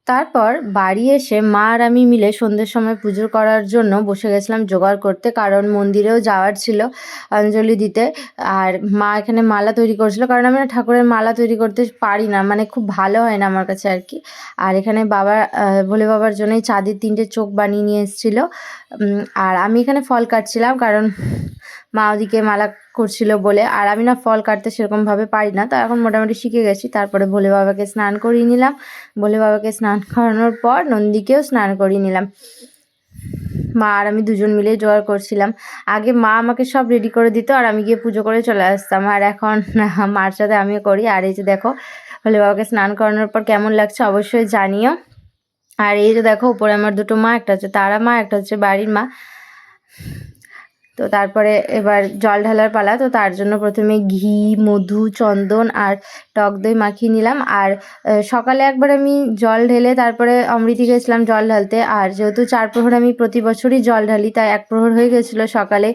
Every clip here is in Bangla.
তারপর বাড়ি এসে মা আর আমি মিলে সন্ধ্যের সময় পুজো করার জন্য বসে গেছিলাম জোগাড় করতে, কারণ মন্দিরেও যাওয়ার ছিল অঞ্জলি দিতে। আর মা এখানে মালা তৈরি করছিল, কারণ আমি না ঠাকুরের মালা তৈরি করতে পারি না, মানে খুব ভালো হয় না আমার কাছে আর কি। আর এখানে বাবা ভোলে বাবার জন্যই চাঁদের 3টে চোখ বানিয়ে নিয়ে এসেছিলো। আর আমি এখানে ফল কাটছিলাম, কারণ মা ওদিকে মালা করছিল বলে। আর আমি না ফল কাটতে সেরকমভাবে পারি না, তো এখন মোটামুটি শিখে গেছি। তারপরে ভোলে বাবাকে স্নান করিয়ে নিলাম। ভোলে বাবাকে স্নান করানোর পর নন্দীকেও স্নান করিয়ে নিলাম। মা আর আমি দুজন মিলেই জোগাড় করছিলাম। আগে মা আমাকে সব রেডি করে দিত আর আমি গিয়ে পুজো করে চলে আসতাম, আর এখন মার সাথে আমিও করি। আর এই যে দেখো ভোলে বাবাকে স্নান করানোর পর কেমন লাগছে অবশ্যই জানিও। আর এই যে দেখো উপরে আমার দুটো মা, একটা হচ্ছে তারা মা, একটা হচ্ছে বাড়ির মা। তো তারপরে এবার জল ঢালার পালা। তো তার জন্য প্রথমে ঘি, মধু, চন্দন আর টক দই মাখিয়ে নিলাম। আর সকালে একবার আমি জল ঢেলে তারপরে অমৃতি গেছিলাম জল ঢালতে। আর যেহেতু 4 প্রহর আমি প্রতি বছরই জল ঢালি, তাই 1 প্রহর হয়ে গেছিলো সকালে।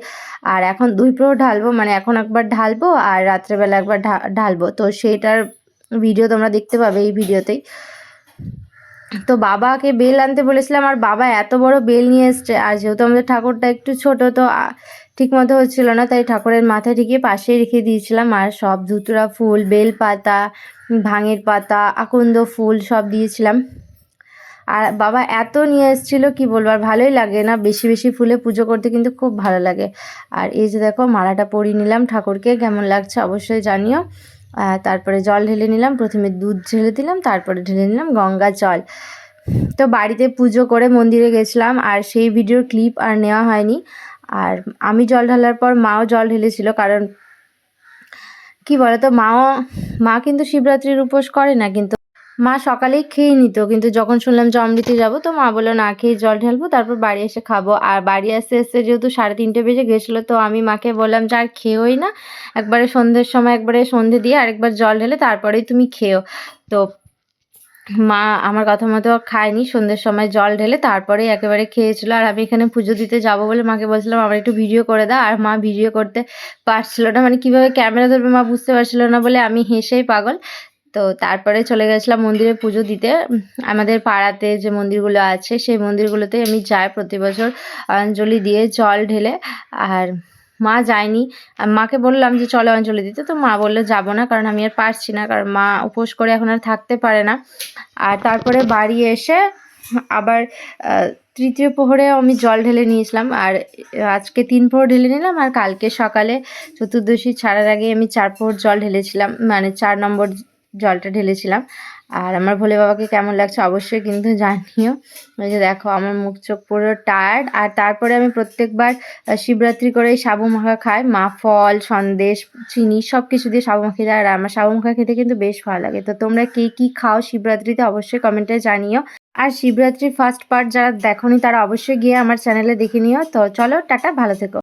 আর এখন 2 প্রহর ঢালবো, মানে এখন একবার ঢালবো আর রাত্রেবেলা একবার ঢালবো। তো সেইটার ভিডিও তোমরা দেখতে পাবে এই ভিডিওতেই। তো বাবাকে বেল আনতে বলেছিলাম, আর বাবা এত বড় বেল নিয়ে এসছে। আর যেহেতু আমাদের ঠাকুরটা একটু ছোট, তো ঠিক মতো হচ্ছিলো না, তাই ঠাকুরের মাথায় ঠিকই পাশেই রেখে দিয়েছিলাম। আর সব ধুতুরা ফুল, বেল পাতা, ভাঙের পাতা, আকন্দ ফুল সব দিয়েছিলাম। আর বাবা এত নিয়ে এসেছিলো কি বলবো, আর ভালোই লাগে না, বেশি বেশি ফুলে পুজো করতে কিন্তু খুব ভালো লাগে। আর এই যে দেখো মালাটা পরিয়ে নিলাম ঠাকুরকে, কেমন লাগছে অবশ্যই জানিও। তারপরে জল ঢেলে নিলাম, প্রথমে দুধ ঢেলে দিলাম, তারপরে ঢেলে নিলাম গঙ্গা জল। তো বাড়িতে পুজো করে মন্দিরে গেছিলাম, আর সেই ভিডিওর ক্লিপ আর নেওয়া হয়নি। আর আমি জল ঢালার পর মাও জল ঢেলেছিল, কারণ কি বলতো মা কিন্তু শিবরাত্রির উপোস করে না, কিন্তু মা সকালেই খেয়ে নিত। কিন্তু যখন শুনলাম যে অমৃতে যাবো, তো মা বললো না খেয়ে জল ঢালবো, তারপর বাড়ি এসে খাবো। আর বাড়ি আসতে আসতে যেহেতু 3:30 বেজে গেছিলো, তো আমি মাকে বললাম যে আর খেয়েই না, একবারে সন্ধ্যের সময় একবারে সন্ধ্যে দিয়ে আরেকবার জল ঢেলে তারপরেই তুমি খেও। তো মা আমার কথা মতো খায়নি, সন্ধ্যের সময় জল ঢেলে তারপরেই একেবারে খেয়েছিল। আর আমি এখানে পুজো দিতে যাব বলে মাকে বলছিলাম আমার একটু ভিডিও করে দাও, আর মা ভিডিও করতে পারছিল না, মানে কীভাবে ক্যামেরা ধরবে মা বুঝতে পারছিল না বলে আমি হেসেই পাগল। তো তারপরে চলে গেছিলাম মন্দিরে পুজো দিতে। আমাদের পাড়াতে যে মন্দিরগুলো আছে সেই মন্দিরগুলোতে আমি যাই প্রতি বছর অঞ্জলি দিয়ে জল ঢেলে। আর মা যায়নি, মাকে বললাম যে চলো অঞ্জলি দিতে, তো মা বললো যাবো না, কারণ আমি আর পারছি না, কারণ মা উপোস করে এখন আর থাকতে পারে না। আর তারপরে বাড়ি এসে আবার 3য় প্রহরে আমি জল ঢেলে নিয়েছিলাম। আর আজকে 3 প্রহর ঢেলে নিলাম, আর কালকে সকালে চতুর্দশী ছাড়ার আগে আমি 4 প্রহর জল ঢেলেছিলাম, মানে 4 নম্বর জলটা ঢেলেছিলাম। আর আমার ভোলে বাবাকে কেমন লাগছে অবশ্যই কিন্তু জানিও। ওই যে দেখো আমার মুখ চোখ পুরো টায়ার্ড। আর তারপরে আমি প্রত্যেকবার শিবরাত্রি করে সাবু মাখা খাই, মা ফল, সন্দেশ, চিনি সব কিছু দিয়ে সাবু মাখিয়ে দেয়। আর আমার সাবু মাখা খেতে কিন্তু বেশ ভালো লাগে। তো তোমরা কে কী খাও শিবরাত্রিতে অবশ্যই কমেন্টে জানিও। আর শিবরাত্রির ফার্স্ট পার্ট যারা দেখোনি তারা অবশ্যই গিয়ে আমার চ্যানেলে দেখে নিও। তো চলো টাটা, ভালো থেকো।